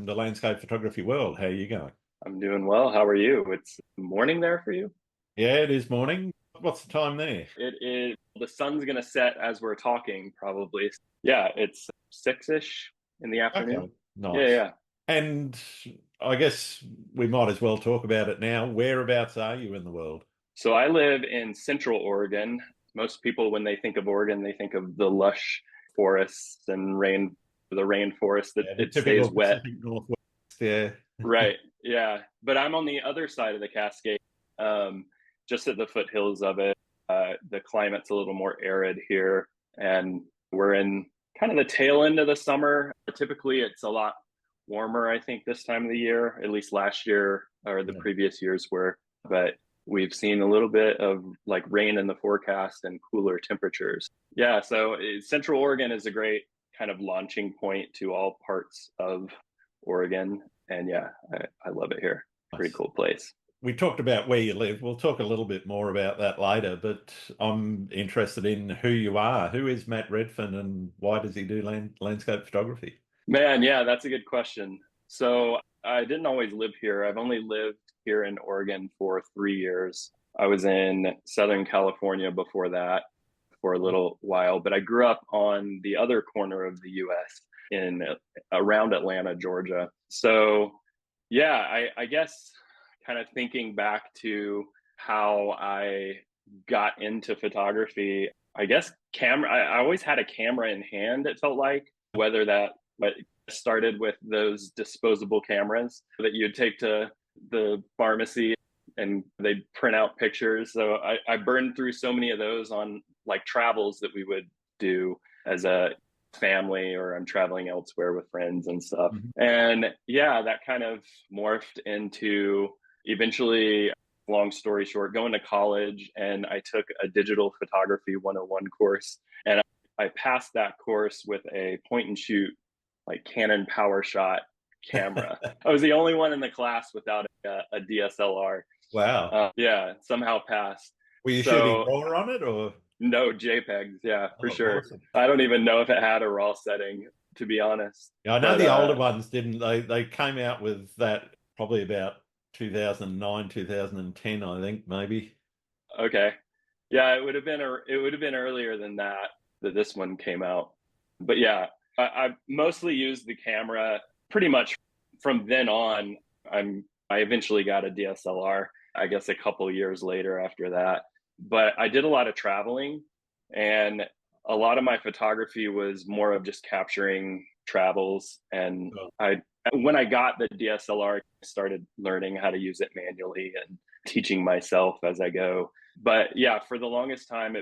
welcome to Landscape Photography World. How are you going? I'm doing well. How are you? It's morning there for you? Yeah, it is morning. What's the time there? It is, the sun's gonna set as we're talking, probably. Yeah, it's six-ish in the Okay, afternoon. Yeah, nice. yeah. And I guess we might as well talk about it now. Whereabouts are you in the world? So I live in Central Oregon. Most people, when they think of Oregon, they think of the lush forests and the rainforest that Yeah, the it stays typical wet. Pacific Northwest. Yeah. Right. Yeah. But I'm on the other side of the Cascade, um, just at the foothills of it. The climate's a little more arid here, and we're in kind of the tail end of the summer. Typically, it's a lot warmer, I think, this time of the year, at least last year or the Yeah. previous years were. But we've seen a little bit of like rain in the forecast and cooler temperatures. Yeah. So Central Oregon is a great kind of launching point to all parts of Oregon. And yeah, I love it here. Pretty Nice. cool place. We talked about where you live. We'll talk a little bit more about that later, but I'm interested in who you are. Who is Matt Redfern and why does he do landscape photography? Man, yeah, that's a good question. So I didn't always live here. I've only lived here in Oregon for 3 years. I was in Southern California before that for a little while, but I grew up on the other corner of the US in around Atlanta, Georgia. So yeah, I guess kind of thinking back to how I got into photography, I guess I always had a camera in hand, it felt like, whether that but started with those disposable cameras that you'd take to the pharmacy and they'd print out pictures. So I burned through so many of those on like travels that we would do as a family, or I'm traveling elsewhere with friends and stuff. Mhm. And yeah, that kind of morphed into eventually, long story short, going to college, and I took a digital photography 101 course. And I passed that course with a point and shoot like Canon PowerShot camera. I was the only one in the class without a DSLR. Wow. Yeah, somehow passed. Were you shooting So RAW on it or? no JPEGs. Yeah, for Oh, sure. awesome. I don't even know if it had a raw setting, to be honest. Yeah, I know But the older ones didn't. They came out with that probably about 2009, 2010, I think, maybe. okay, yeah, it would have been earlier than that this one came out. But yeah, I mostly used the camera pretty much from then on. I eventually got a DSLR, I guess a couple years later after that. But I did a lot of traveling, and a lot of my photography was more of just capturing travels. And Oh, I when I got the DSLR, I started learning how to use it manually and teaching myself as I go. But yeah, for the longest time,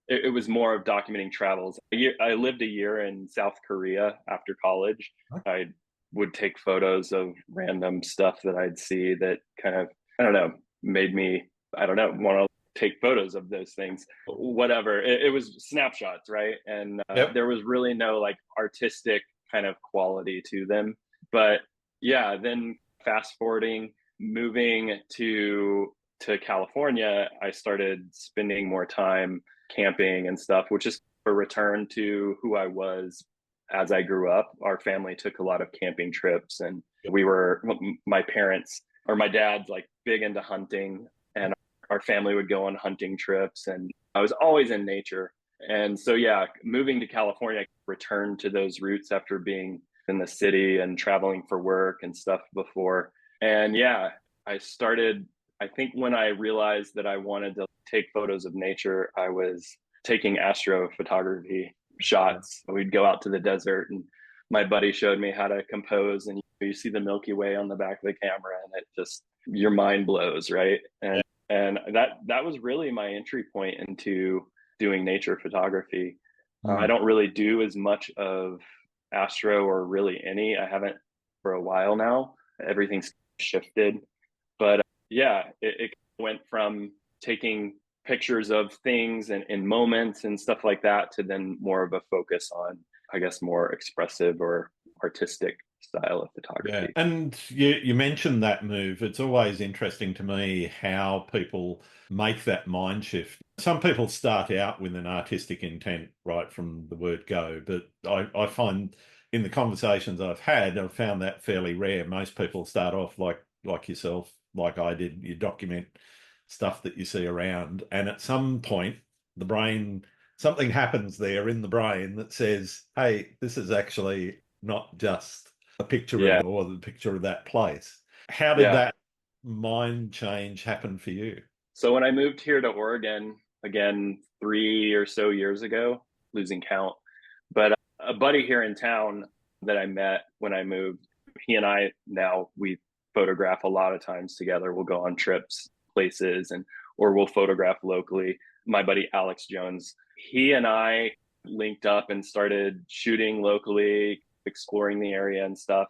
it was more of documenting travels. I lived a year in South Korea after college. huh? I would take photos of random stuff that I'd see that kind of, I don't know, made me, I don't know, want to take photos of those things. Whatever. It was snapshots, right? And Yep. there was really no like artistic kind of quality to them. But yeah, then fast forwarding, moving to California, I started spending more time camping and stuff, which is a return to who I was as I grew up. Our family took a lot of camping trips, and my parents or my dad's like big into hunting, and our family would go on hunting trips, and I was always in nature. And so, yeah, moving to California, I returned to those roots after being in the city and traveling for work and stuff before. And yeah, I started I think when I realized that I wanted to take photos of nature, I was taking astro photography shots. We'd go out to the desert, and my buddy showed me how to compose, and you see the Milky Way on the back of the camera, and it just your mind blows, right? Yeah. And that was really my entry point into doing nature photography. I Mm. don't really do as much of astro or really any. I haven't for a while now. Everything's shifted, but yeah, it went from taking pictures of things and moments and stuff like that to then more of a focus on, I guess, more expressive or artistic style of Yeah, photography. and you mentioned that move. It's always interesting to me how people make that mind shift. Some people start out with an artistic intent right from the word go, but I find in the conversations I've had, I've found that fairly rare. Most people start off like yourself, like I did. You document stuff that you see around, and at some point, the brain, something happens there in the brain that says, "Hey, this is actually not just a picture of Yeah. it or the picture of that place." How did Yeah. that mind change happen for you? So when I moved here to Oregon, again, 3 or so years ago, losing count, but a buddy here in town that I met when I moved, he and I now we photograph a lot of times together. We'll go on trips, places, and or we'll photograph locally. My buddy Alex Jones, he and I linked up and started shooting locally, exploring the area and stuff.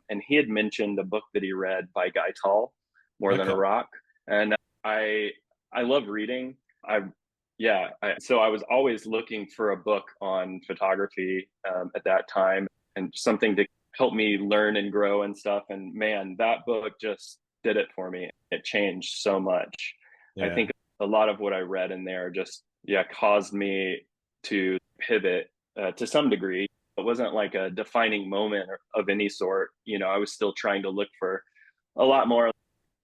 And he had mentioned a book that he read by Guy Tall, More Than a Okay. Rock. And I I love reading. I yeah, so I was always looking for a book on photography at that time, and something to help me learn and grow and stuff. And man, that book just did it for me. It changed so much. I Yeah. think a lot of what I read in there just caused me to pivot to some degree. It wasn't like a defining moment of any sort. I was still trying to look for a lot more,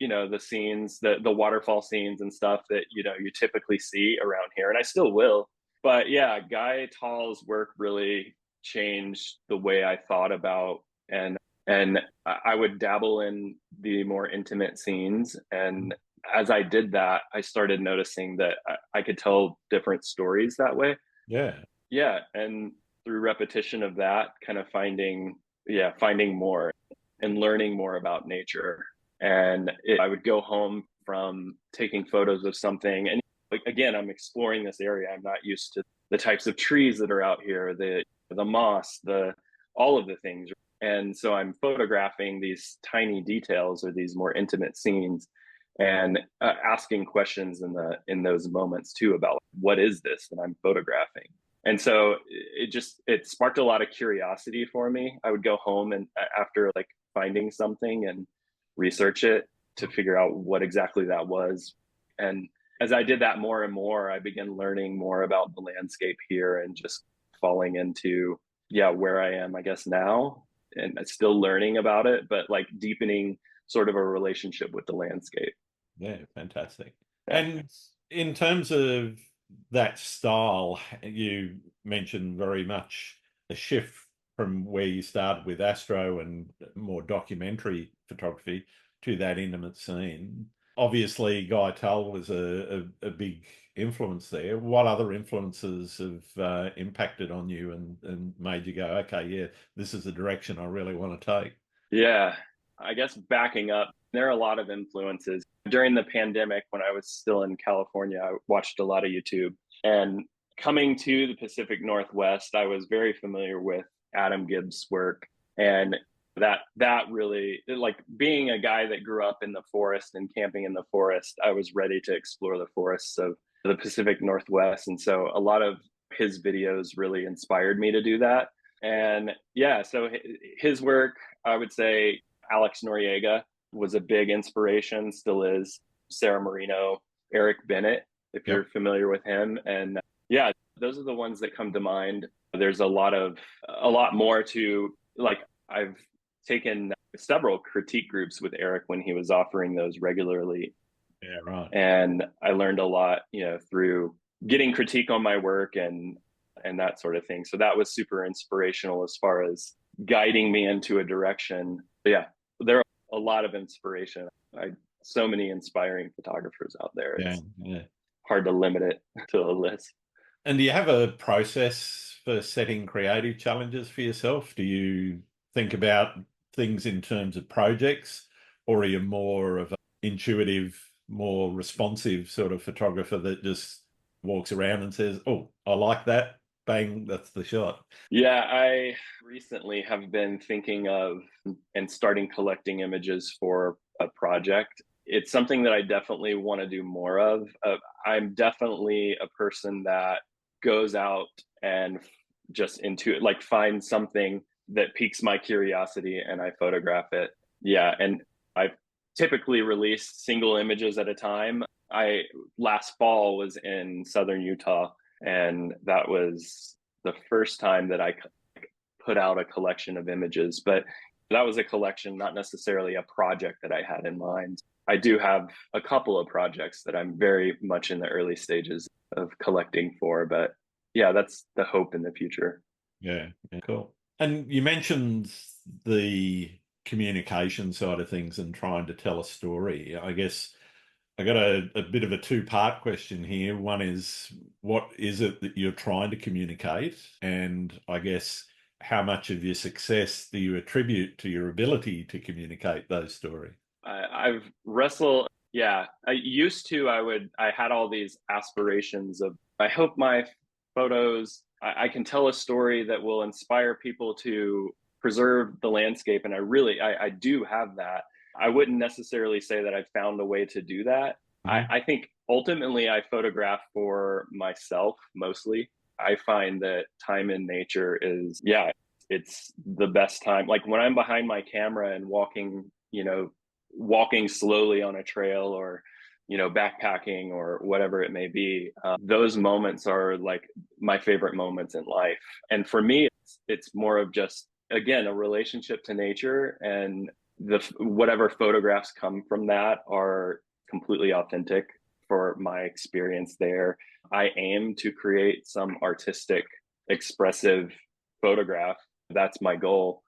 the scenes, the waterfall scenes and stuff that you typically see around here, and I still will. But yeah, Guy Tall's work really changed the way I thought about, and I would dabble in the more intimate scenes, and as I did that, I started noticing that I could tell different stories that way. Yeah. Yeah, and through repetition of that, kind of finding more and learning more about nature. And I would go home from taking photos of something, and like again, I'm exploring this area. I'm not used to the types of trees that are out here, the moss, the all of the things. And so I'm photographing these tiny details or these more intimate scenes, and asking questions in those moments too about what is this that I'm photographing. And so it sparked a lot of curiosity for me. I would go home and after like finding something and research it to figure out what exactly that was. And as I did that more and more, I began learning more about the landscape here and just falling into where I am, I guess now, and still learning about it, but like deepening sort of a relationship with the landscape. Yeah, fantastic. Yeah. And in terms of that style, you mentioned very much a shift from where you started with astro and more documentary photography to that intimate scene. Obviously, Guy Tull was a big influence there. What other influences have impacted on you and made you go, okay, yeah, this is the direction I really want to take? Yeah. I guess backing up, there are a lot of influences. During the pandemic, when I was still in California, I watched a lot of YouTube. And coming to the Pacific Northwest, I was very familiar with Adam Gibbs' work. And that really, like being a guy that grew up in the forest and camping in the forest, I was ready to explore the forests of the Pacific Northwest. And so a lot of his videos really inspired me to do that. And yeah, so his work, I would say Alex Noriega was a big inspiration, still is. Sarah Marino, Eric Bennett, if Yep. you're familiar with him. And yeah, those are the ones that come to mind. There's a lot more to, like, I've taken several critique groups with Eric when he was offering those regularly. Yeah, right. And I learned a lot, through getting critique on my work and that sort of thing. So that was super inspirational as far as guiding me into a direction. But yeah, there are a lot of inspiration. So many inspiring photographers out there. Yeah, It's yeah. hard to limit it to a list. And do you have a process for setting creative challenges for yourself? Do you think about things in terms of projects, or are you more of an intuitive, more responsive sort of photographer that just walks around and says, "Oh, I like that. Bang, that's the shot." Yeah, I recently have been thinking of and starting collecting images for a project. It's something that I definitely want to do more of. I'm definitely a person that goes out and just into it, like find something that piques my curiosity and I photograph it. Yeah, and I've typically released single images at a time. I last fall was in southern Utah, and that was the first time that I put out a collection of images, but that was a collection, not necessarily a project that I had in mind. I do have a couple of projects that I'm very much in the early stages of collecting for, but yeah, that's the hope in the future. Yeah, yeah, cool. And you mentioned the communication side of things and trying to tell a story. I guess I got a bit of a two-part question here. One is, what is it that you're trying to communicate? And I guess, how much of your success do you attribute to your ability to communicate those stories? I've wrestled. Yeah, I had all these aspirations of, I hope my photos, I can tell a story that will inspire people to preserve the landscape. And I do have that. I wouldn't necessarily say that I've found a way to do that. Mhm. I think ultimately I photograph for myself mostly. I find that time in nature is, yeah, it's the best time. Like when I'm behind my camera and walking slowly on a trail, or backpacking or whatever it may be, those moments are like my favorite moments in life. And for me, it's more of just, again, a relationship to nature, and the whatever photographs come from that are completely authentic for my experience there. I aim to create some artistic, expressive photograph. That's my goal.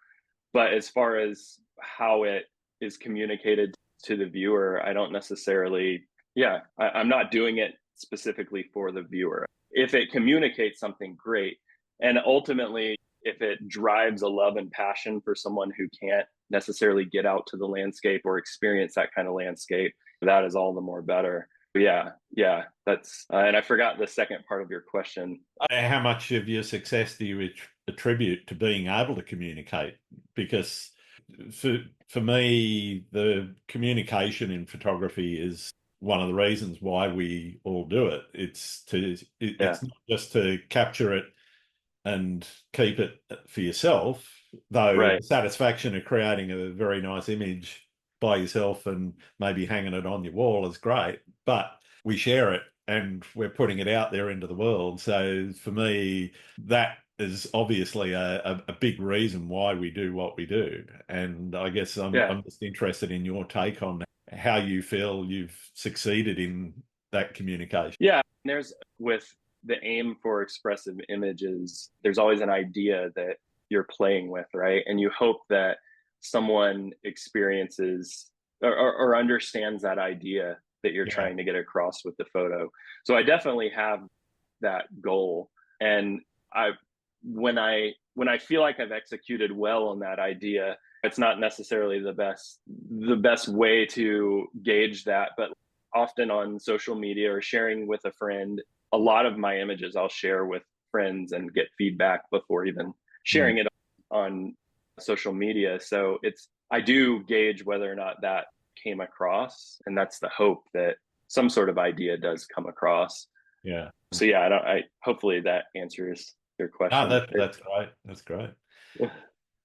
But as far as how it is communicated to the viewer, I don't necessarily, yeah, I'm not doing it specifically for the viewer. If it communicates something, great. And ultimately, if it drives a love and passion for someone who can't necessarily get out to the landscape or experience that kind of landscape, that is all the more better. Yeah, yeah, that's, and I forgot the second part of your question. How much of your success do you attribute to being able to communicate? Because for me, the communication in photography is one of the reasons why we all do it. Yeah, It's not just to capture it and keep it for yourself, though right. the satisfaction of creating a very nice image by yourself and maybe hanging it on your wall is great, but we share it and we're putting it out there into the world. So for me, that is obviously a big reason why we do what we do. And I guess Yeah. I'm just interested in your take on how you feel you've succeeded in that communication. Yeah, there's with the aim for expressive images, there's always an idea that you're playing with, right? And you hope that someone experiences or understands that idea that you're Yeah. trying to get across with the photo. So I definitely have that goal. And I when I feel like I've executed well on that idea, it's not necessarily the best way to gauge that, but often on social media or sharing with a friend, a lot of my images I'll share with friends and get feedback before even Mm. sharing it on social media. So I do gauge whether or not that came across, and that's the hope, that some sort of idea does come across. Yeah. So yeah, I hopefully that answers your Ah, question. that's great. That's great.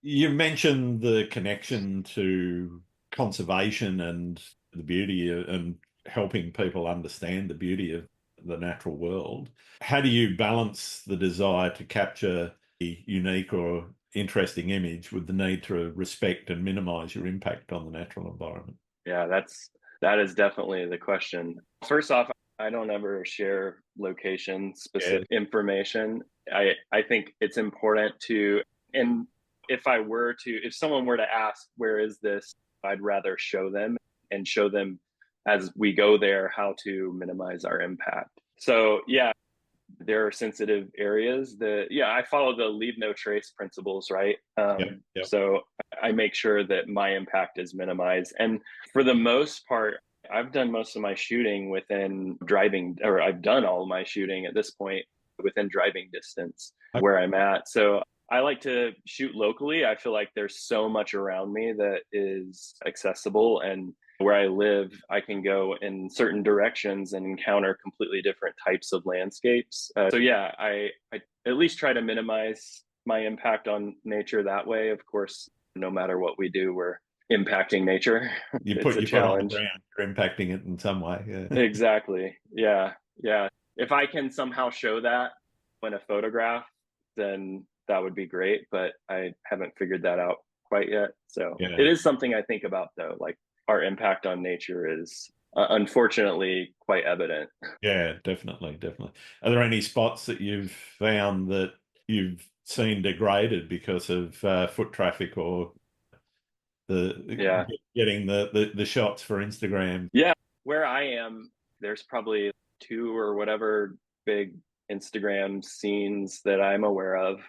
You mentioned the connection to conservation and the beauty and helping people understand the beauty of the natural world. How do you balance the desire to capture a unique or interesting image with the need to respect and minimize your impact on the natural environment? Yeah, that is definitely the question. First off, I don't ever share location Yeah. specific information. I think it's important to, and if someone were to ask, where is this, I'd rather show them, and show them as we go there how to minimize our impact. So yeah, there are sensitive areas that, yeah, I follow the leave no trace principles, right? Yep. Yep. So I make sure that my impact is minimized. And for the most part, I've done most of my shooting within driving, or I've done all my shooting at this point within driving distance where I'm at. So I like to shoot locally. I feel like there's so much around me that is accessible, and where I live, I can go in certain directions and encounter completely different types of landscapes. So yeah, I at least try to minimize my impact on nature that way. Of course, no matter what we do, we're impacting nature. It's a You put on the challenge. ground, you're impacting it in some way. Yeah. Exactly. Yeah. Yeah. If I can somehow show that in a photograph, then that would be great, but I haven't figured that out quite yet. So Yeah. it is something I think about though. Like our impact on nature is unfortunately quite evident. Yeah, definitely, definitely. Are there any spots that you've found that you've seen degraded because of foot traffic or the Yeah. getting the shots for Instagram? Yeah. Where I am, there's probably two or whatever big Instagram scenes that I'm aware of.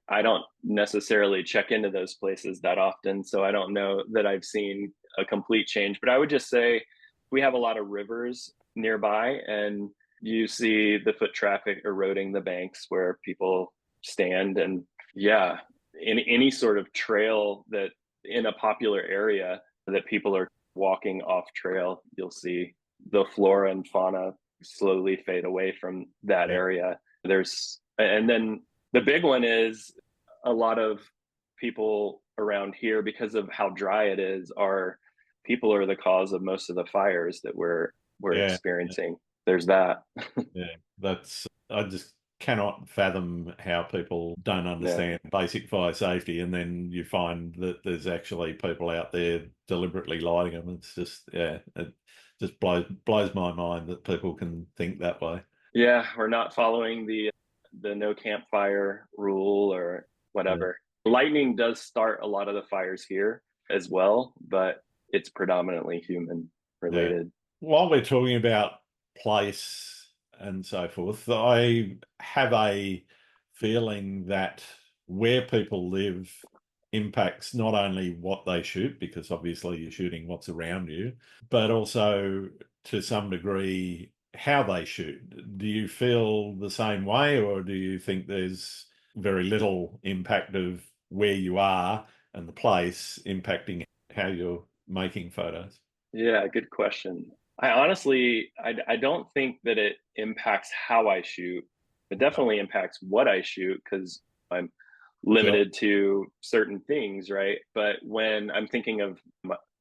I don't necessarily check into those places that often, so I don't know that I've seen a complete change. But I would just say we have a lot of rivers nearby, and you see the foot traffic eroding the banks where people stand. And yeah, in any sort of trail that in a popular area that people are walking off trail, you'll see the flora and fauna slowly fade away from that Yeah, area. And then the big one is a lot of people around here, because of how dry it is, are people are the cause of most of the fires that we're yeah, experiencing. There's that. yeah. That's I just cannot fathom how people don't Yeah. understand basic fire safety, and then you find that there's actually people out there deliberately lighting them. It's just, yeah, it just blows my mind that people can think that way. Yeah, we're not following the no campfire rule or Yeah, whatever. Lightning does start a lot of the fires here as well, but it's predominantly human yeah. related. While we're talking about place and so forth, I have a feeling that where people live impacts not only what they shoot, because obviously you're shooting what's around you, but also to some degree how they shoot. Do you feel the same way, or do you think there's very little impact of where you are and the place impacting how you're making photos? Yeah, good question. I honestly, I don't think that it impacts how I shoot. It No. definitely impacts what I shoot because I'm Sure. limited to certain things, right? But when I'm thinking of,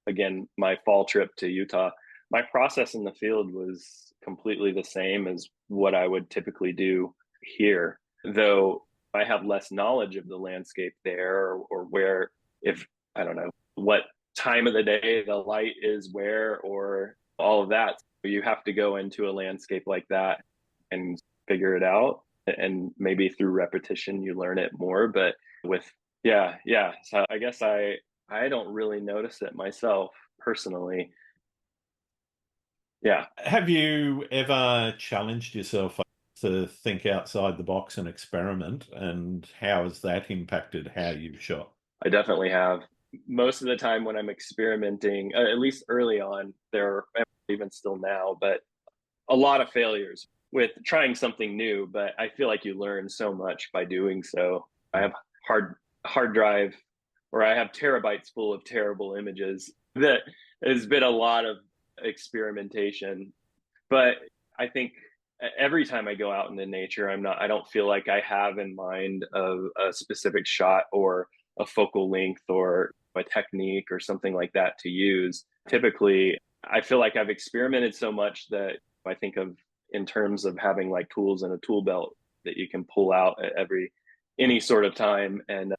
again, my fall trip to Utah, my process in the field was completely the same as what I would typically do here, though I have less knowledge of the landscape there, or where, if I don't know what time of the day the light is where, or all of that. So you have to go into a landscape like that and figure it out. And maybe through repetition, you learn it more. But with, yeah, yeah. So I guess I don't really notice it myself personally. Yeah. Have you ever challenged yourself to think outside the box and experiment? And how has that impacted how you've shot? I definitely have. Most of the time when I'm experimenting, at least early on, there, even still now, but a lot of failures with trying something new. But I feel like you learn so much by doing so. I Yeah. have hard drive, or I have terabytes full of terrible images. That has been a lot of experimentation. But I think every time I go out into nature, I don't feel like I have in mind a specific shot or a focal length or a technique or something like that to use. Typically, I feel like I've experimented so much that I think of in terms of having like tools in a tool belt that you can pull out at any sort of time and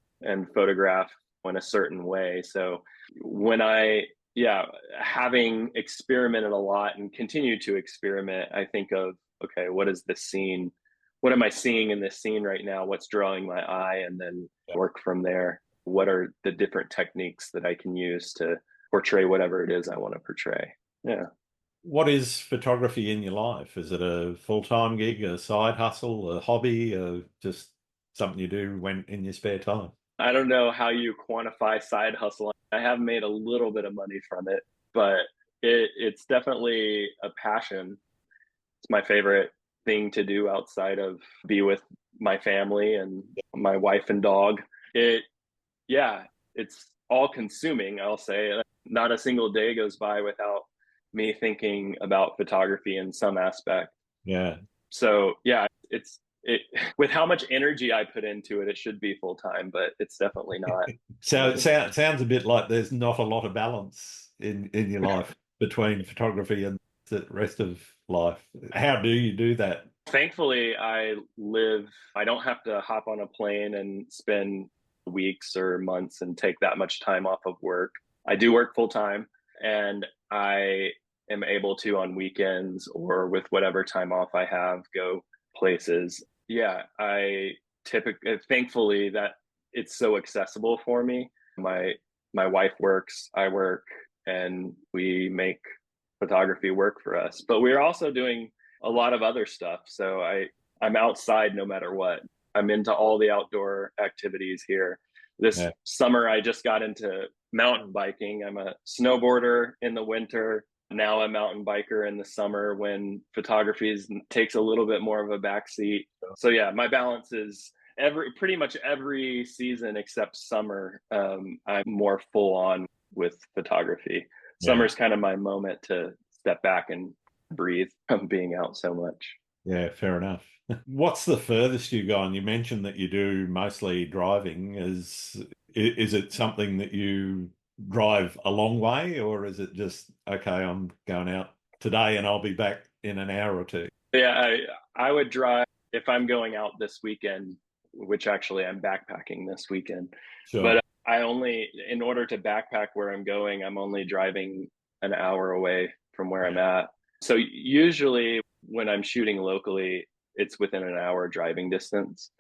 photograph in a certain way. So when I, yeah, having experimented a lot and continue to experiment, I think of, okay, what is this scene? What am I seeing in this scene right now? What's drawing my eye? And then work from there. What are the different techniques that I can use to portray whatever it is I want to portray? Yeah. What is photography in your life? Is it a full-time gig, a side hustle, a hobby, or just something you do when in your spare time? I don't know how you quantify side hustle. I have made a little bit of money from it, but it's definitely a passion. It's my favorite thing to do outside of be with my family and my wife and dog. Yeah, it's all consuming, I'll say. Not a single day goes by without me thinking about photography in some aspect. Yeah. So yeah, it with how much energy I put into it, it should be full time, but it's definitely not. So it sounds a bit like there's not a lot of balance in your life between photography and the rest of life. How do you do that Thankfully, I don't have to hop on a plane and spend weeks or months and take that much time off of work. I do work full time, and I am able to, on weekends or with whatever time off I have, go places. Yeah, I typically, thankfully, that it's so accessible for me. My my wife works, I work, and we make photography work for us. But we're also doing a lot of other stuff. So I'm outside no matter what. I'm into all the outdoor activities here. This Yeah. summer I just got into mountain biking. I'm a snowboarder in the winter. Now a mountain biker in the summer when photography takes a little bit more of a backseat. So yeah, my balance is pretty much every season except summer. I'm more full on with photography. Yeah. Summer's kind of my moment to step back and breathe from being out so much. Yeah, fair enough. What's the furthest you gone? You mentioned that you do mostly driving. Is it something that you drive a long way, or is it just, okay, I'm going out today and I'll be back in an hour or two? Yeah, I would drive if I'm going out this weekend, which actually I'm backpacking this weekend. Sure. But in order to backpack where I'm going, I'm only driving an hour away from where I'm Yeah. at. So usually when I'm shooting locally, it's within an hour driving distance.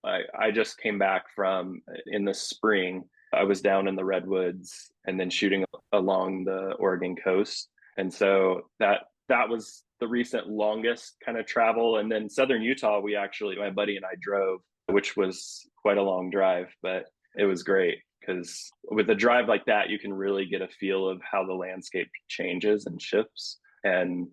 I just came back from in the spring. I was down in the redwoods and then shooting along the Oregon coast, and so that was the recent longest kind of travel. And then southern Utah, my buddy and I drove, which was quite a long drive, but it was great because with a drive like that, you can really get a feel of how the landscape changes and shifts. And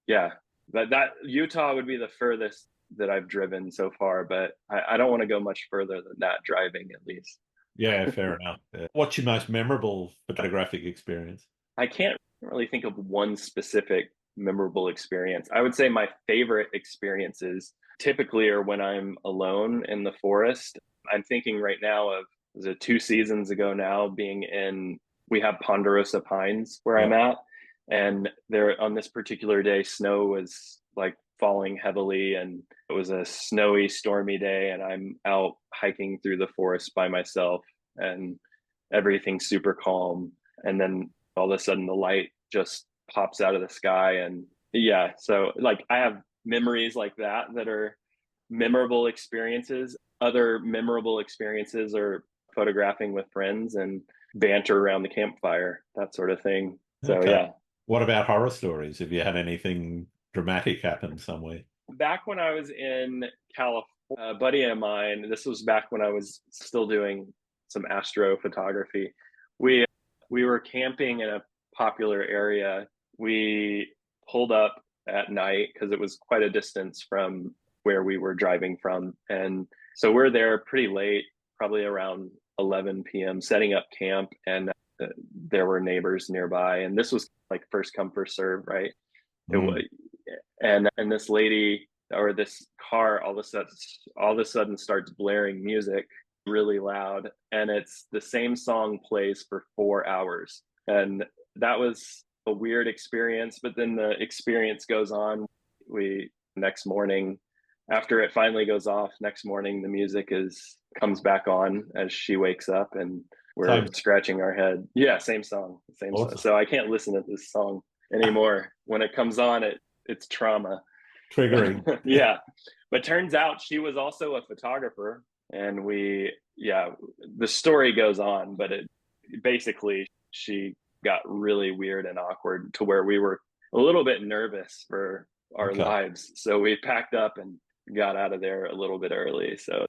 yeah, that Utah would be the furthest that I've driven so far, but I don't want to go much further than that driving at least. Yeah, fair enough. Yeah. What's your most memorable photographic experience? I can't really think of one specific memorable experience. I would say my favorite experiences typically are when I'm alone in the forest. I'm thinking right now of, was it 2 seasons ago now, we have ponderosa pines where Yeah. I'm at. And there on this particular day, snow was like falling heavily, and it was a snowy, stormy day. And I'm out hiking through the forest by myself, and everything's super calm. And then all of a sudden the light just pops out of the sky. And yeah, so like I have memories like that are memorable experiences. Other memorable experiences are photographing with friends and banter around the campfire, that sort of thing. So Okay. yeah. What about horror stories? Have you had anything dramatic happen somewhere? Back when I was in California, a buddy of mine, this was back when I was still doing some astro photography. We we were camping in a popular area. We pulled up at night because it was quite a distance from where we were driving from. And so we're there pretty late, probably around 11 p.m., setting up camp. And there were neighbors nearby. And this was like first come, first serve, right? It Mm. was, and this lady or this car all of a sudden starts blaring music really loud, and it's the same song plays for 4 hours. And that was a weird experience, but then the experience goes on. We next morning, after it finally goes off, next morning the music is comes back on as she wakes up, and we're Same. scratching our head. Yeah, same song, same song. Awesome. So I can't listen to this song anymore. When it comes on, it's trauma. Triggering. Yeah, but turns out she was also a photographer, and yeah, the story goes on, but it basically she got really weird and awkward to where we were a little bit nervous for our Okay. lives, so we packed up and got out of there a little bit early. So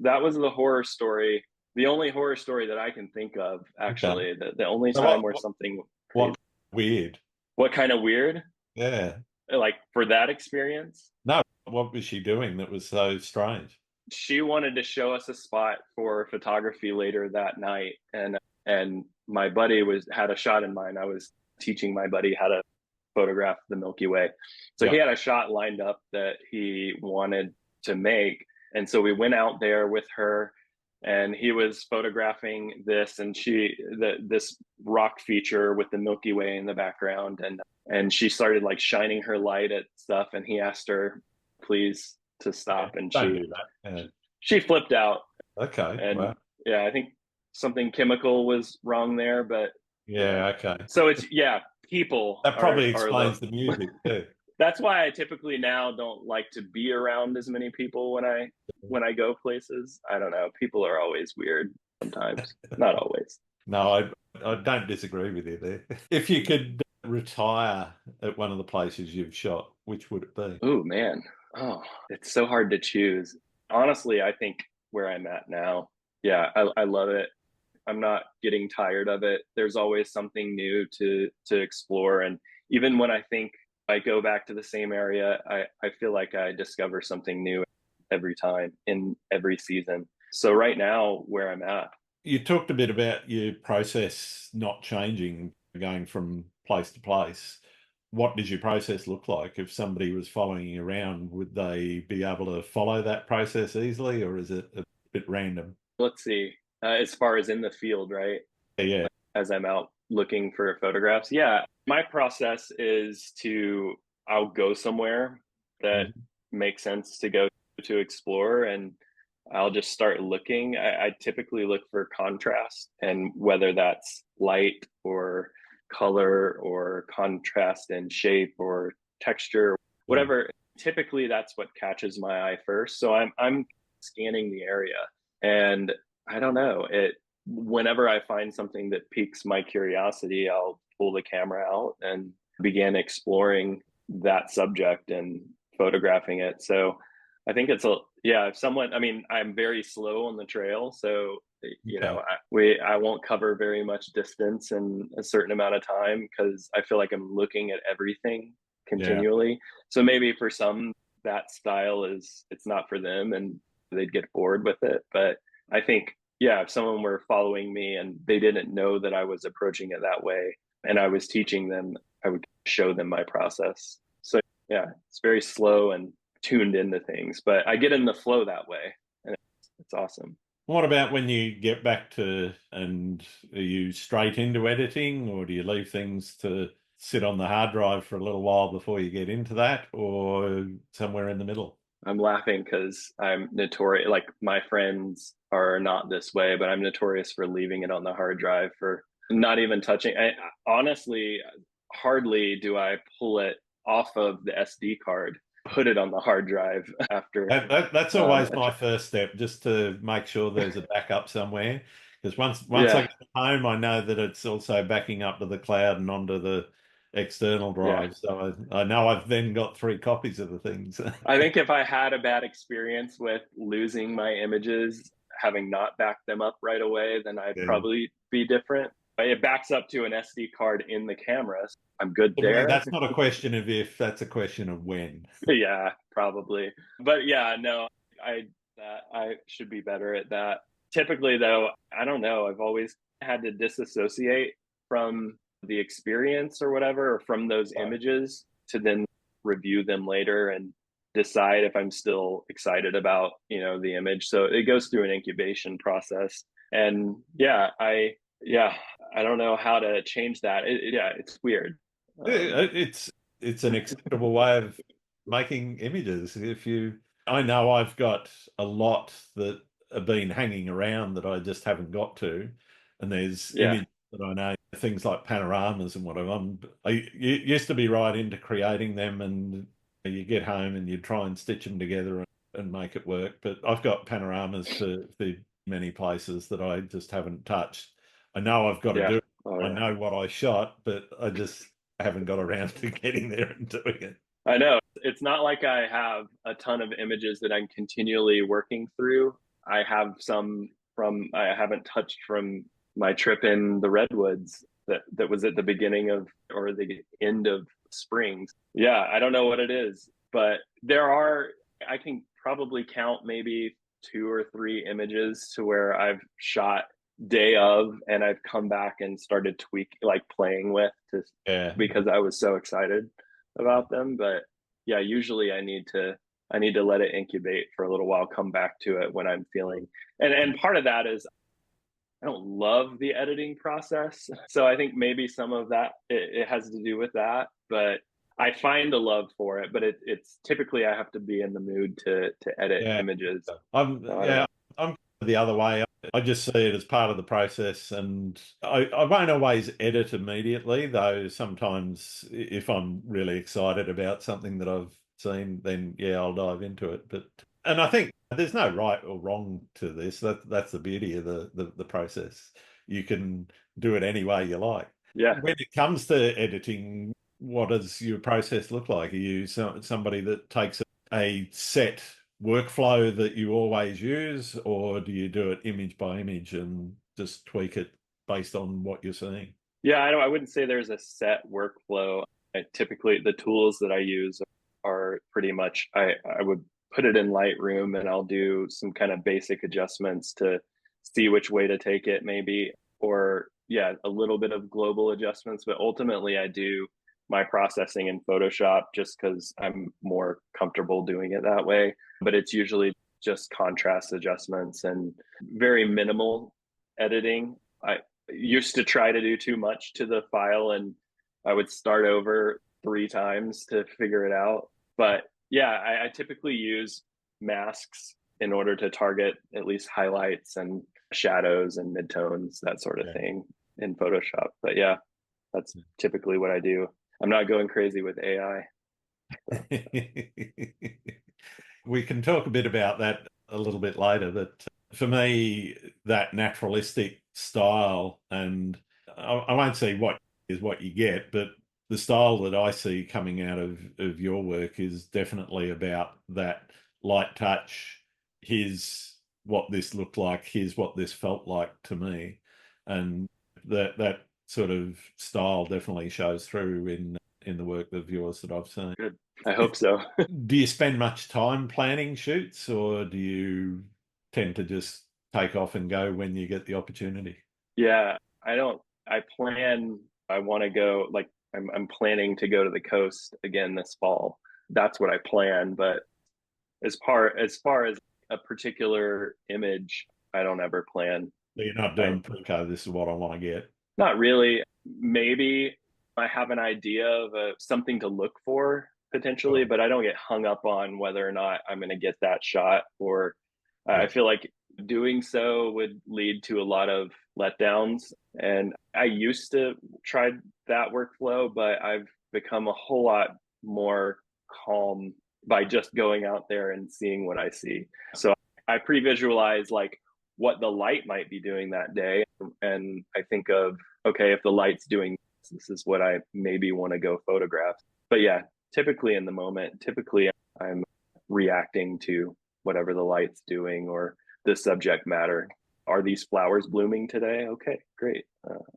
that was the horror story, the only horror story that I can think of, Okay. actually. The only So time where something crazy. what weird? What kind of weird? Yeah. Like for that experience? No, what was she doing that was so strange? She wanted to show us a spot for photography later that night, and my buddy had a shot in mind. I was teaching my buddy how to photograph the Milky Way, so he Yeah. had a shot lined up that he wanted to make. And so we went out there with her, and he was photographing this, and this rock feature with the Milky Way in the background. And she started like shining her light at stuff, and he asked her please to stop, and Don't do that. she flipped out, Okay. and Well, yeah, I think something chemical was wrong there, but yeah. Okay. so it's people That probably are the explains the music too. that's why I typically now don't like to be around as many people when I go places. I don't know. People are always weird sometimes. Not always. No, I don't disagree with you there. If you could retire at one of the places you've shot, which would it be? Oh man. Oh, it's so hard to choose. Honestly, I think where I'm at now. Yeah, I love it. I'm not getting tired of it. There's always something new to explore, and even when I think I go back to the same area, I feel like I discover something new every time in every season. So right now, where I'm at, You talked a bit about your process not changing, going from place to place. What does your process look like? If somebody was following you around, would they be able to follow that process easily, or is it a bit random? let's see. As far as in the field, right? Yeah. As I'm out looking for photographs, yeah, my process is I'll go somewhere that Mhm. makes sense to go to explore, and I'll just start looking. I typically look for contrast, and whether that's light or color or contrast and shape or texture, Yeah. whatever. Typically, that's what catches my eye first. So I'm scanning the area, and I don't know it. Whenever I find something that piques my curiosity, I'll pull the camera out and begin exploring that subject and photographing it. So I think it's if someone, I mean, I'm very slow on the trail. So, Okay. I won't cover very much distance in a certain amount of time because I feel like I'm looking at everything Yeah. continually. So maybe for some, that style it's not for them and they'd get bored with it. But I think, if someone were following me and they didn't know that I was approaching it that way and I was teaching them, I would show them my process. So, it's very slow and tuned into things, but I get in the flow that way, and it's awesome. What about when you get back to, and are you straight into editing, or do you leave things to sit on the hard drive for a little while before you get into that, or somewhere in the middle? I'm laughing because I'm notorious. Like my friends are not this way, but I'm notorious for leaving it on the hard drive for not even touching. Honestly, hardly do I pull it off of the SD card, put it on the hard drive after. That's always my first step, just to make sure there's a backup somewhere. Because once I Yeah, get home, I know that it's also backing up to the cloud and onto the external yeah. drive. So I know I've then got 3 copies of the things. I think if I had a bad experience with losing my images, having not backed them up right away, then I'd Yeah. probably be different. It backs up to an SD card in the camera. So I'm good To me, there. that's not a question of if, that's a question of when. Yeah, probably. But yeah, no, I should be better at that. Typically though, I don't know, I've always had to disassociate from the experience or whatever, or from those Right. images to then review them later and decide if I'm still excited about, the image. So it goes through an incubation process. And yeah, I don't know how to change that. It's weird. Yeah, it's an acceptable way of making images. If you, I know I've got a lot that have been hanging around that I just haven't got to, and there's Yeah. images that I know, things like panoramas and whatever. Used to be right into creating them, and you get home and you try and stitch them together and make it work. But I've got panoramas for many places that I just haven't touched. I know I've got to Yeah. do it. Oh I yeah. know what I shot, but I just haven't got around to getting there and doing it. I know. It's not like I have a ton of images that I'm continually working through. I have some from I haven't touched from my trip in the redwoods that was at the beginning of or the end of spring. Yeah, I don't know what it is, but I can probably count maybe 2 or 3 images to where I've shot day of and I've come back and started like playing with to Yeah. because I was so excited about them. But yeah, usually I need to let it incubate for a little while, come back to it when I'm feeling and part of that is I don't love the editing process. So I think maybe some of that it has to do with that. But I find a love for it, but it's typically I have to be in the mood to edit Yeah. images. So I don't Yeah, know. I'm the other way. I just see it as part of the process, and I won't always edit immediately, though sometimes if I'm really excited about something that I've seen, then yeah, I'll dive into it. And I think there's no right or wrong to this. That's the beauty of the process. You can do it any way you like. Yeah. When it comes to editing, what does your process look like? Are you somebody that takes a set workflow that you always use, or do you do it image by image and just tweak it based on what you're seeing? Yeah, I wouldn't say there's a set workflow. Typically, the tools that I use are pretty much I would put it in Lightroom and I'll do some kind of basic adjustments to see which way to take it, maybe, or yeah, a little bit of global adjustments. But ultimately, I do my processing in Photoshop just because I'm more comfortable doing it that way. But it's usually just contrast adjustments and very minimal editing. I used to try to do too much to the file and I would start over 3 times to figure it out. But yeah, I typically use masks in order to target at least highlights and shadows and midtones, that sort of Yeah. thing in Photoshop. But yeah, that's typically what I do. I'm not going crazy with AI. So. We can talk a bit about that a little bit later, but for me, that naturalistic style, and I won't say what is what you get, but the style that I see coming out of your work is definitely about that light touch. Here's what this looked like, here's what this felt like to me. And that sort of style definitely shows through in the work of yours that I've seen. Good. I hope so. Do you spend much time planning shoots, or do you tend to just take off and go when you get the opportunity? Yeah, I don't. I plan. I want to go. Like I'm planning to go to the coast again this fall. That's what I plan. But as far as a particular image, I don't ever plan. So you're not I doing okay, this is what I want to get. Not really. Maybe I have an idea of something to look for potentially, Sure. but I don't get hung up on whether or not I'm going to get that shot. Or I Yeah. feel like doing so would lead to a lot of letdowns. And I used to try that workflow, but I've become a whole lot more calm by just going out there and seeing what I see. So I pre visualize like what the light might be doing that day. And I think of, okay, if the light's doing this is what I maybe want to go photograph. But yeah, typically in the moment, typically I'm reacting to whatever the light's doing or the subject matter. Are these flowers blooming today? Okay, great.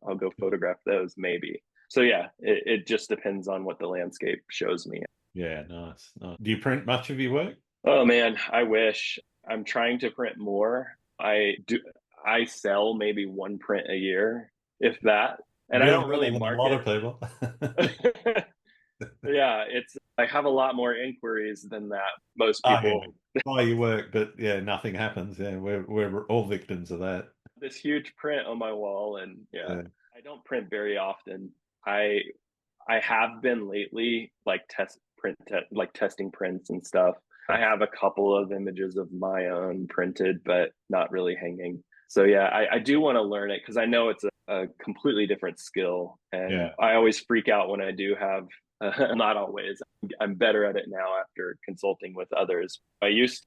I'll go photograph those maybe. So yeah, it just depends on what the landscape shows me. Yeah, nice. Do you print much of your work? Oh man, I wish. I'm trying to print more. I do. I sell maybe one print a year, if that, and I Doing don't really better than a lot market. of people. Yeah, it's I have a lot more inquiries than that. Most Oh, yeah. people. Buy your work, but yeah, nothing happens. Yeah, we're all victims of that. This huge print on my wall, and yeah, Yeah. I don't print very often. I I have been lately, like like testing prints and stuff. I have a couple of images of my own printed, but not really hanging. So yeah, I do want to learn it because I know it's a completely different skill, and Yeah. I always freak out when I do have. Not always. I'm better at it now after consulting with others. I used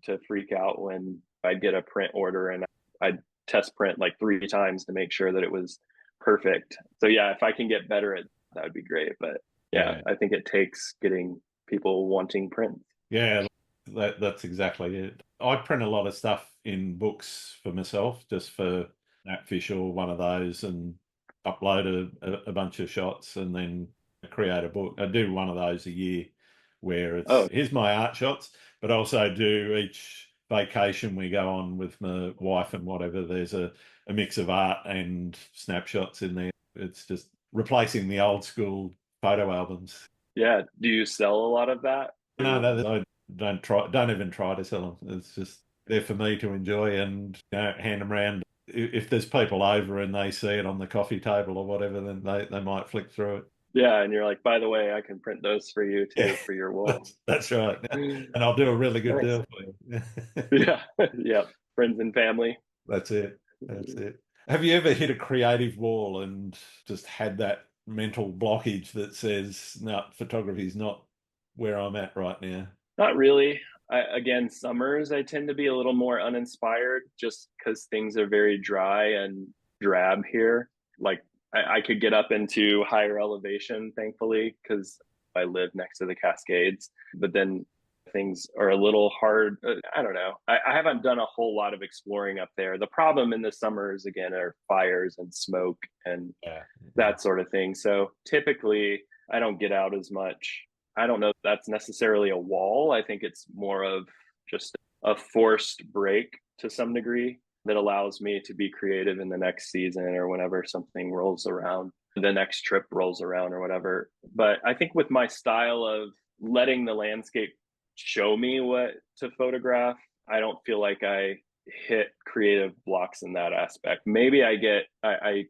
to freak out when I'd get a print order and I'd test print like 3 times to make sure that it was perfect. So yeah, if I can get better at that would be great. But yeah, Yeah. I think it takes getting people wanting print. Yeah, that's exactly it. I print a lot of stuff in books for myself, just for Snapfish or one of those, and upload a bunch of shots and then create a book. I do one of those a year where it's Oh, here's my art shots, but I also do each vacation we go on with my wife and whatever. There's a mix of art and snapshots in there. It's just replacing the old school photo albums. yeah. Do you sell a lot of that? No, no, I don't even try to sell them. It's just they're for me to enjoy and hand them around. If there's people over and they see it on the coffee table or whatever, then they might flick through it. Yeah, and you're like, by the way, I can print those for you Yeah, too for your wall. that's right. And I'll do a really good Nice. deal for you. Yeah, yeah. Friends and family. That's it. That's it. Have you ever hit a creative wall and just had that mental blockage that says, no, photography is not where I'm at right now? Not really. Again, summers I tend to be a little more uninspired just because things are very dry and drab here. Like I could get up into higher elevation, thankfully, because I live next to the Cascades. But then things are a little hard. I don't know. I haven't done a whole lot of exploring up there. The problem in the summers again are fires and smoke and Yeah. Yeah. that sort of thing. So typically, I don't get out as much. I don't know if that's necessarily a wall. I think it's more of just a forced break to some degree that allows me to be creative in the next season or whenever something rolls around, the next trip rolls around or whatever. But I think with my style of letting the landscape show me what to photograph, I don't feel like I hit creative blocks in that aspect. Maybe I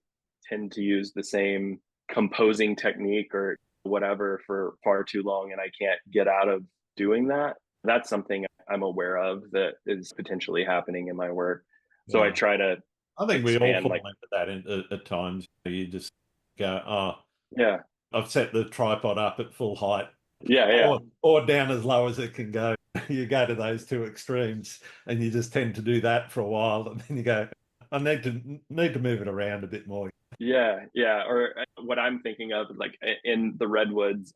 tend to use the same composing technique or whatever for far too long and I can't get out of doing that. That's something I'm aware of that is potentially happening in my work. So I Yeah. try to I think we all expand fall like, into that at times. You just go, oh, yeah, I've set the tripod up at full height, yeah, yeah, or down as low as it can go. You go to those two extremes, and you just tend to do that for a while, and then you go, I need to move it around a bit more. yeah, yeah. Or what I'm thinking of, like in the redwoods,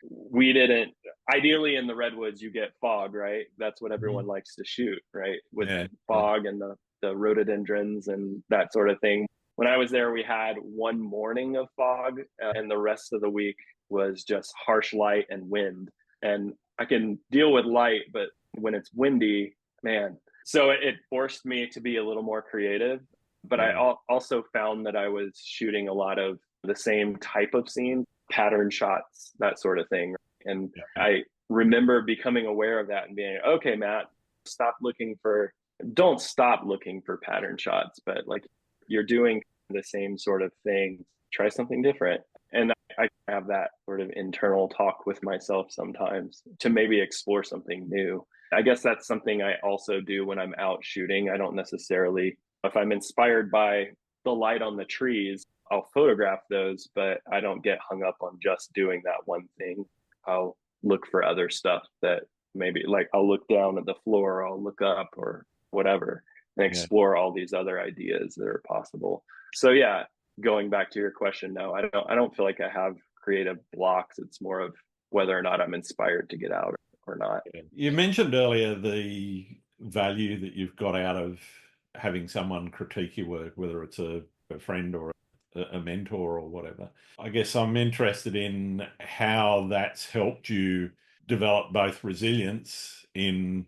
we didn't ideally in the redwoods you get fog, right? That's what everyone Mhm. likes to shoot, right? With Yeah, yeah, fog and the rhododendrons and that sort of thing. When I was there, we had one morning of fog, and the rest of the week was just harsh light and wind. And I can deal with light, but when it's windy, man. So it forced me to be a little more creative. But I yeah, also found that I was shooting a lot of the same type of scene, pattern shots, that sort of thing. And yeah, I remember becoming aware of that and being, okay, Matt, stop looking for, don't stop looking for pattern shots, but like you're doing the same sort of thing, try something different. And I have that sort of internal talk with myself sometimes to maybe explore something new. I guess that's something I also do when I'm out shooting. I don't necessarily, if I'm inspired by the light on the trees, I'll photograph those, but I don't get hung up on just doing that one thing. I'll look for other stuff that maybe like I'll look down at the floor, I'll look up or whatever and yeah. explore all these other ideas that are possible. So yeah, going back to your question, no, I don't feel like I have creative blocks. It's more of whether or not I'm inspired to get out or not. You mentioned earlier the value that you've got out of having someone critique your work, whether it's a friend or a mentor or whatever. I guess I'm interested in how that's helped you develop both resilience in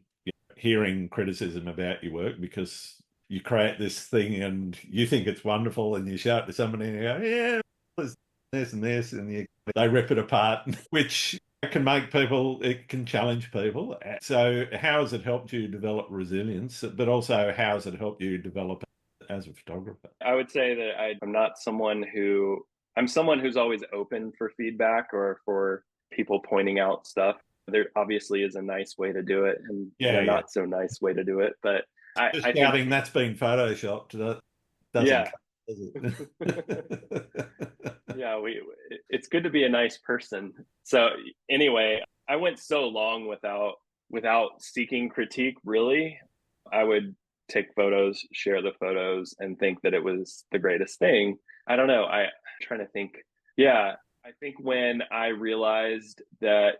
hearing criticism about your work because you create this thing and you think it's wonderful and you show it to somebody and you go, yeah, there's this and this, and they rip it apart, which can make people, it can challenge people. So, how has it helped you develop resilience, but also how has it helped you develop as a photographer? I would say that I'm not someone who I'm someone who's always open for feedback or for people pointing out stuff. There obviously is a nice way to do it and Yeah, a yeah. not so nice way to do it. But Just I think, shouting that's been photoshopped. That doesn't yeah, count, does it? yeah, it's good to be a nice person. So anyway, I went so long without seeking critique really. I would take photos, share the photos and think that it was the greatest thing. I don't know. I'm trying to think. Yeah, I think when I realized that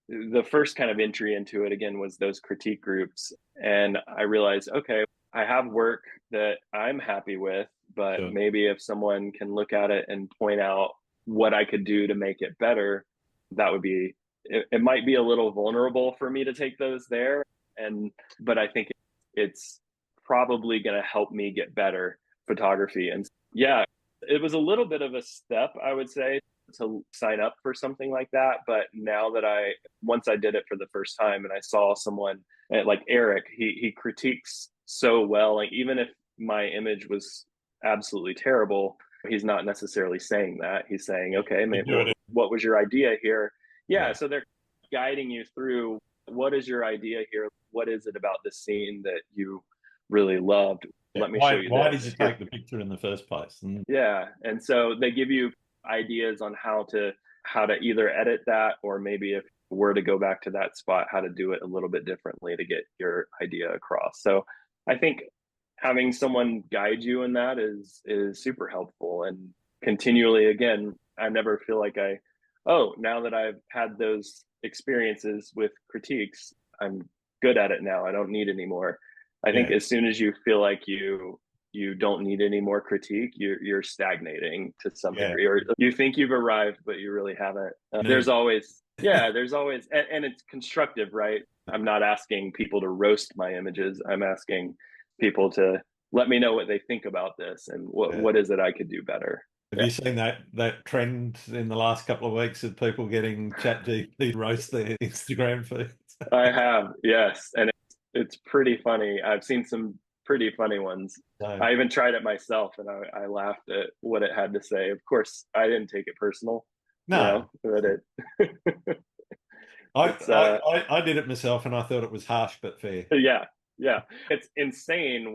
the first kind of entry into it again was those critique groups and I realized okay, I have work that I'm happy with, but Sure. maybe if someone can look at it and point out what I could do to make it better, that would be it might be a little vulnerable for me to take those there. And but I think it's probably going to help me get better photography. And yeah, it was a little bit of a step, I would say, to sign up for something like that. But now that once I did it for the first time and I saw someone like Eric, he critiques so well. Like even if my image was absolutely terrible, he's not necessarily saying that. He's saying, okay, You maybe, do well, it what was your idea here? Yeah, Yeah. so they're guiding you through, what is your idea here? What is it about the scene that you really loved? Yeah. Let me show you Why did this. you take the picture in the first place? And Yeah, and so they give you ideas on how to either edit that, or maybe if were to go back to that spot, how to do it a little bit differently to get your idea across. So I think having someone guide you in that is super helpful. And continually, again, I never feel like oh, now that I've had those experiences with critiques, I'm good at it now, I don't need any more. I think yeah, as soon as you feel like you don't need any more critique, you're stagnating to some yeah, degree, or you think you've arrived but you really haven't. There's indeed. always, yeah, there's always, and it's constructive, right? I'm not asking people to roast my images, I'm asking people to let me know what they think about this, and Yeah. what is it I could do better. Have Yeah, you seen that trend in the last couple of weeks of people getting ChatGPT to roast their Instagram feeds? I have, yes, and it's pretty funny. I've seen some pretty funny ones. So, I even tried it myself, and I laughed at what it had to say. Of course, I didn't take it personal, no, but I, it's I did it myself, and I thought it was harsh but fair. yeah, yeah, it's insane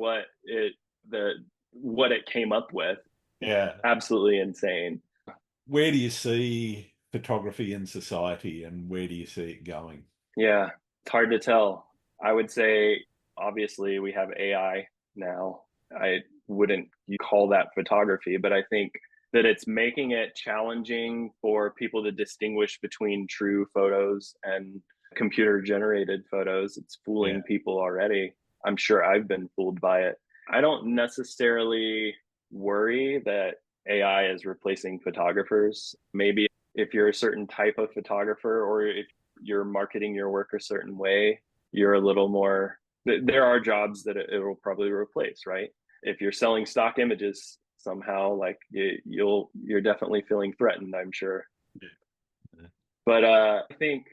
the what it came up with. Yeah. Absolutely insane. Where do you see photography in society, and where do you see it going? Yeah, it's hard to tell. I would say, obviously, we have AI now. I wouldn't call that photography, but I think that it's making it challenging for people to distinguish between true photos and computer generated photos. It's Yeah. fooling people already. I'm sure I've been fooled by it. I don't necessarily worry that AI is replacing photographers. Maybe if you're a certain type of photographer, or if you're marketing your work a certain way, you're a little more, there are jobs that it will probably replace, right? If you're selling stock images somehow, like you're definitely feeling threatened, I'm sure. Yeah. But I think,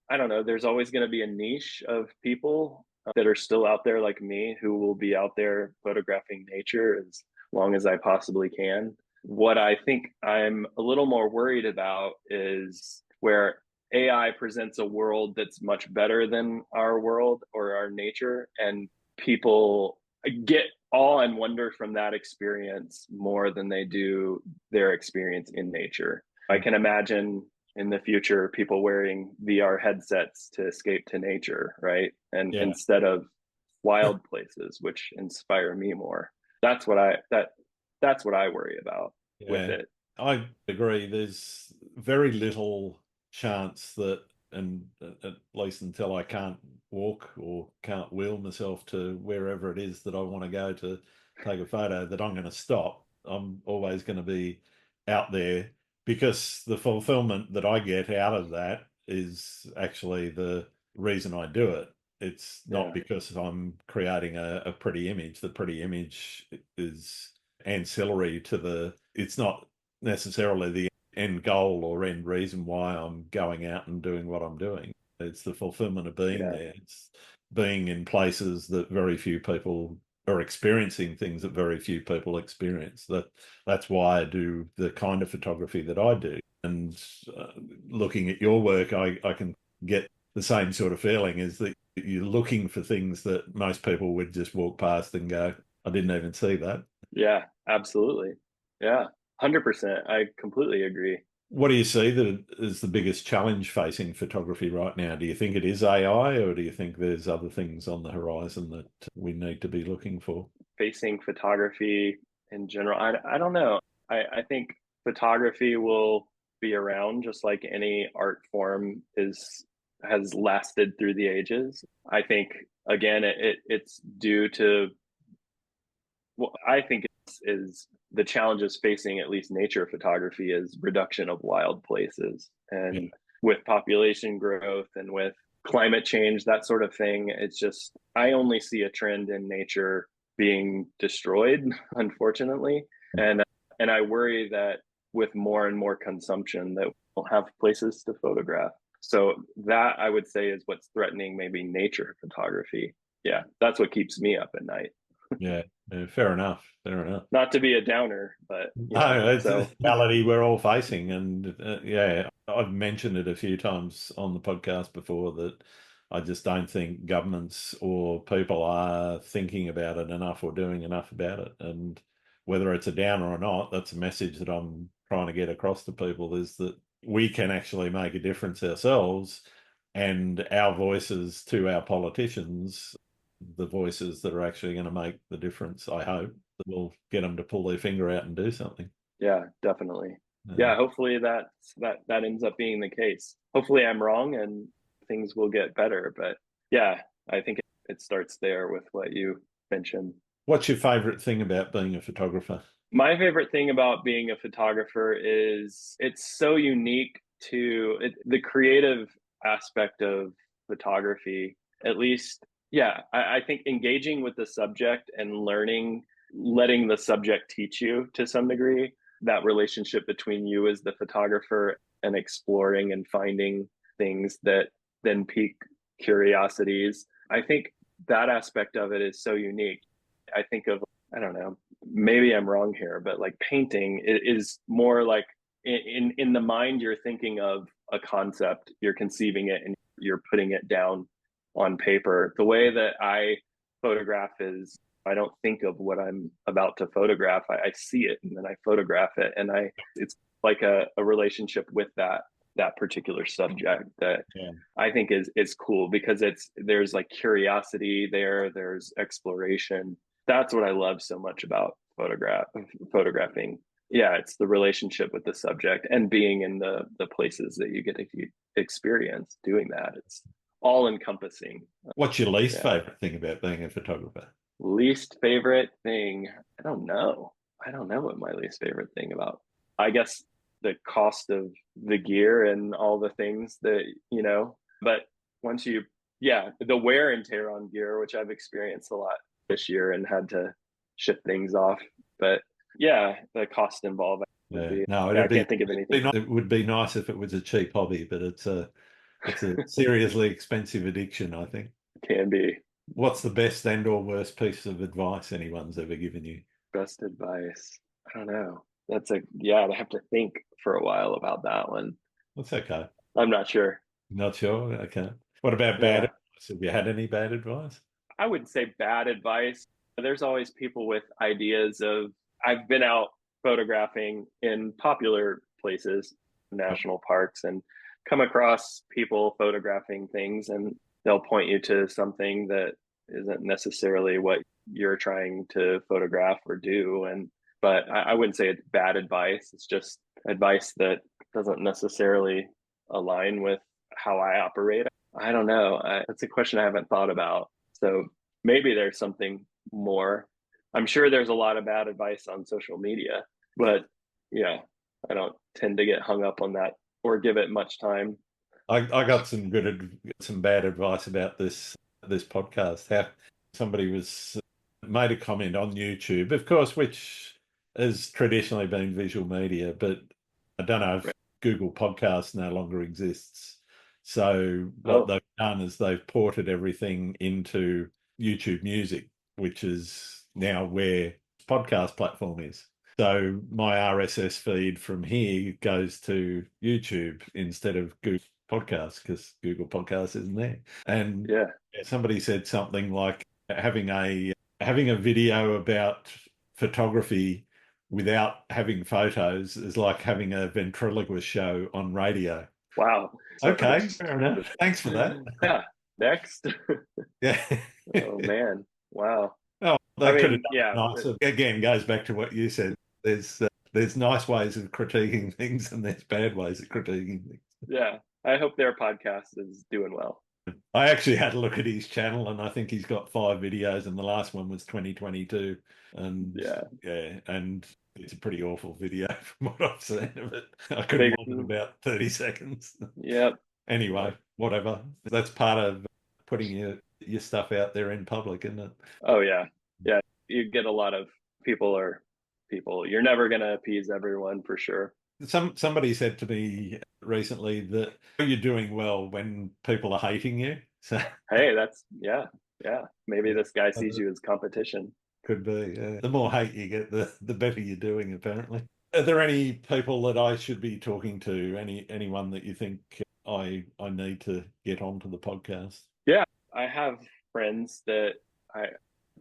I don't know, there's always going to be a niche of people that are still out there like me, who will be out there photographing nature as long as I possibly can. What I think I'm a little more worried about is where AI presents a world that's much better than our world or our nature, and people get awe and wonder from that experience more than they do their experience in nature. I can imagine in the future people wearing VR headsets to escape to nature, right? And Yeah. instead of wild places, which inspire me more. That's what I worry about with Yeah, it. I agree. There's very little chance that, and at least until I can't walk or can't wheel myself to wherever it is that I want to go to take a photo, that I'm going to stop. I'm always going to be out there, because the fulfillment that I get out of that is actually the reason I do it. It's not Yeah, because I'm creating a pretty image. The pretty image is ancillary to it's not necessarily the end goal or end reason why I'm going out and doing what I'm doing. It's the fulfillment of being yeah, there. It's being in places that very few people are experiencing, things that very few people experience. That's why I do the kind of photography that I do. And looking at your work, I can get the same sort of feeling, is that you're looking for things that most people would just walk past and go, I didn't even see that. yeah, absolutely. Yeah, 100%. I completely agree. What do you see that is the biggest challenge facing photography right now? Do you think it is AI, or do you think there's other things on the horizon that we need to be looking for? Facing photography in general, I don't know. I think photography will be around just like any art form is has lasted through the ages. I think, again, it's due to, well, I think is the challenges facing at least nature photography is reduction of wild places. Yeah, And with population growth and with climate change, that sort of thing, it's just, I only see a trend in nature being destroyed, unfortunately. And I worry that with more and more consumption that we'll have places to photograph. So that, I would say, is what's threatening maybe nature photography. Yeah, that's what keeps me up at night. Yeah, fair enough. Fair enough. Not to be a downer, but No, it's a so reality we're all facing, and yeah, I've mentioned it a few times on the podcast before that I just don't think governments or people are thinking about it enough or doing enough about it. And whether it's a downer or not, that's a message that I'm trying to get across to people is that we can actually make a difference ourselves, and our voices to our politicians, the voices that are actually going to make the difference, I hope that will get them to pull their finger out and do something. yeah, definitely. Uh, Yeah, hopefully that ends up being the case. Hopefully I'm wrong and things will get better. But yeah, I think it starts there with what you mentioned. what's your favorite thing about being a photographer? My favorite thing about being a photographer is it's so unique to the creative aspect of photography, at least. Yeah, I think engaging with the subject and learning, letting the subject teach you to some degree, that relationship between you as the photographer and exploring and finding things that then pique curiosities. I think that aspect of it is so unique. I think of, I don't know, maybe I'm wrong here, but like painting is more like in the mind, you're thinking of a concept, you're conceiving it, and you're putting it down on paper. The way that I photograph is I don't think of what I'm about to photograph. I see it and then I photograph it, and I it's like a relationship with that particular subject that Yeah. I think is cool because there's like curiosity there, there's exploration. That's what I love so much about photographing. Yeah, it's the relationship with the subject and being in the places that you get to experience doing that. It's all encompassing. What's your least Yeah. favorite thing about being a photographer? Least favorite thing. I don't know. I don't know what my least favorite thing about. I guess the cost of the gear and all the things that, but once you, yeah, the wear and tear on gear, which I've experienced a lot this year and had to ship things off. But yeah, the cost involved would Yeah, be, no, yeah, I can't think of anything. it would be nice if it was a cheap hobby, but it's a seriously expensive addiction, I think. Can be. What's the best and or worst piece of advice anyone's ever given you? Best advice. I don't know. Yeah, I'd have to think for a while about that one. That's okay. I'm not sure. Not sure. Okay. What about bad Yeah. advice? Have you had any bad advice? I wouldn't say bad advice. There's always people with ideas of, I've been out photographing in popular places, national parks, and come across people photographing things, and they'll point you to something that isn't necessarily what you're trying to photograph or do. But I wouldn't say it's bad advice. It's just advice that doesn't necessarily align with how I operate. I don't know. That's a question I haven't thought about. So maybe there's something more. I'm sure there's a lot of bad advice on social media, but yeah, I don't tend to get hung up on that or give it much time. I got some bad advice about this podcast. How somebody was made a comment on YouTube, of course, which has traditionally been visual media, but I don't know if Right. Google Podcasts no longer exists. So what Oh, they've done is they've ported everything into YouTube Music, which is now where podcast platform is. So my RSS feed from here goes to YouTube instead of Google Podcasts because Google Podcasts isn't there. And yeah. somebody said something like having a video about photography without having photos is like having a ventriloquist show on radio. Wow. Okay, fair enough. Thanks for that. Yeah. Next. Yeah. Oh man. Wow. Oh, I they could have mean, done yeah, it nicer. Again, goes back to what you said. There's nice ways of critiquing things and there's bad ways of critiquing things. yeah. I hope their podcast is doing well. I actually had a look at his channel and I think he's got 5 videos and the last one was 2022. And Yeah. yeah, and it's a pretty awful video from what I've seen of it. I could have Big. wanted about 30 seconds. Yep. Anyway, Yep. whatever. That's part of putting your stuff out there in public, isn't it? Oh yeah. Yeah. You get a lot of people are people. You're never gonna appease everyone for sure. Somebody said to me recently that you're doing well when people are hating you. So Hey, that's yeah. Yeah. Maybe this guy sees you as competition. Could be. Yeah. The more hate you get, the better you're doing, apparently. Are there any people that I should be talking to? Anyone that you think I need to get onto the podcast? Yeah, I have friends that I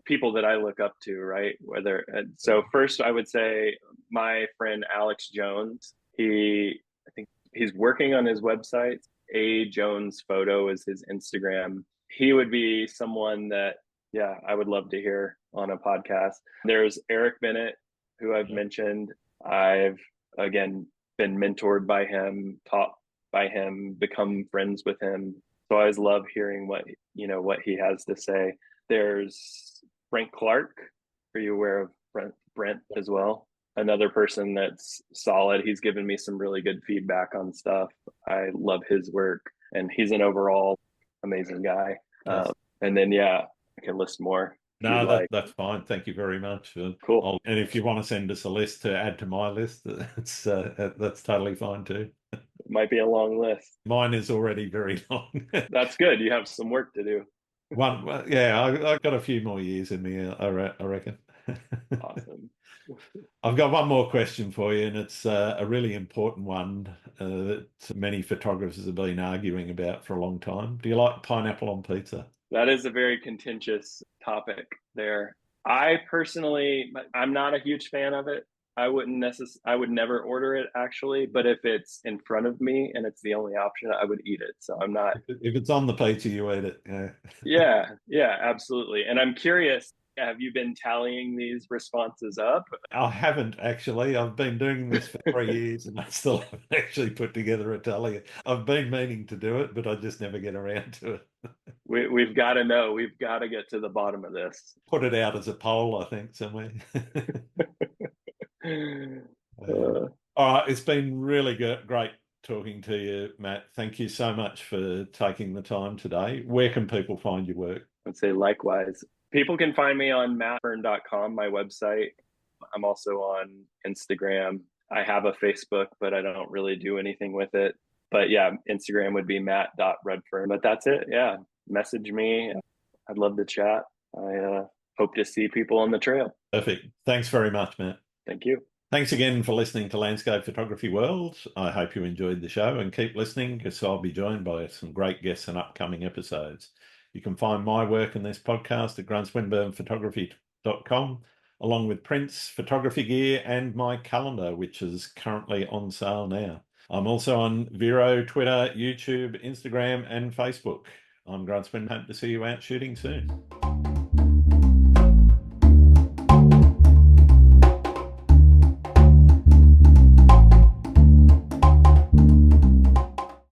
people that I look up to, right? Whether so first I would say my friend Alex Jones. I think he's working on his website. A Jones Photo is his Instagram. He would be someone that yeah, I would love to hear on a podcast. There's Eric Bennett, who I've Yeah. mentioned. I've again been mentored by him, taught by him, become friends with him. So I always love hearing what he has to say. There's Frank Clark. Are you aware of Brent as well? Another person that's solid. He's given me some really good feedback on stuff. I love his work, and he's an overall amazing guy. Yes. And then yeah, I can list more if you'd No, like. that's fine. Thank you very much. Cool. And if you want to send us a list to add to my list, that's totally fine too. It might be a long list. Mine is already very long. That's good. You have some work to do. Yeah, I've got a few more years in me, I reckon. Awesome. I've got one more question for you, and it's a really important one that many photographers have been arguing about for a long time. Do you like pineapple on pizza? That is a very contentious topic there. I personally, I'm not a huge fan of it. I would never order it actually, but if it's in front of me and it's the only option, I would eat it. So I'm not, If it's on the pizza, you eat it. Yeah. yeah, yeah, absolutely. And I'm curious, have you been tallying these responses up? I haven't actually. I've been doing this for 3 years and I still haven't actually put together a tally. I've been meaning to do it, but I just never get around to it. We've got to know. We've got to get to the bottom of this. Put it out as a poll, I think, somewhere. Uh, All right, it's been really great talking to you, Matt. Thank you so much for taking the time today. Where can people find your work? I'd say likewise. People can find me on mattredfern.com, my website. I'm also on Instagram. I have a Facebook, but I don't really do anything with it. But yeah, Instagram would be matt.redfern. But that's it. Yeah. Message me. I'd love to chat. I hope to see people on the trail. Perfect. Thanks very much, Matt. Thank you. Thanks again for listening to Landscape Photography World. I hope you enjoyed the show and keep listening because I'll be joined by some great guests in upcoming episodes. You can find my work in this podcast at gruntswinburnphotography.com, along with prints, photography gear, and my calendar, which is currently on sale now. I'm also on Vero, Twitter, YouTube, Instagram, and Facebook. I'm Grant Swinburne. Hope to see you out shooting soon.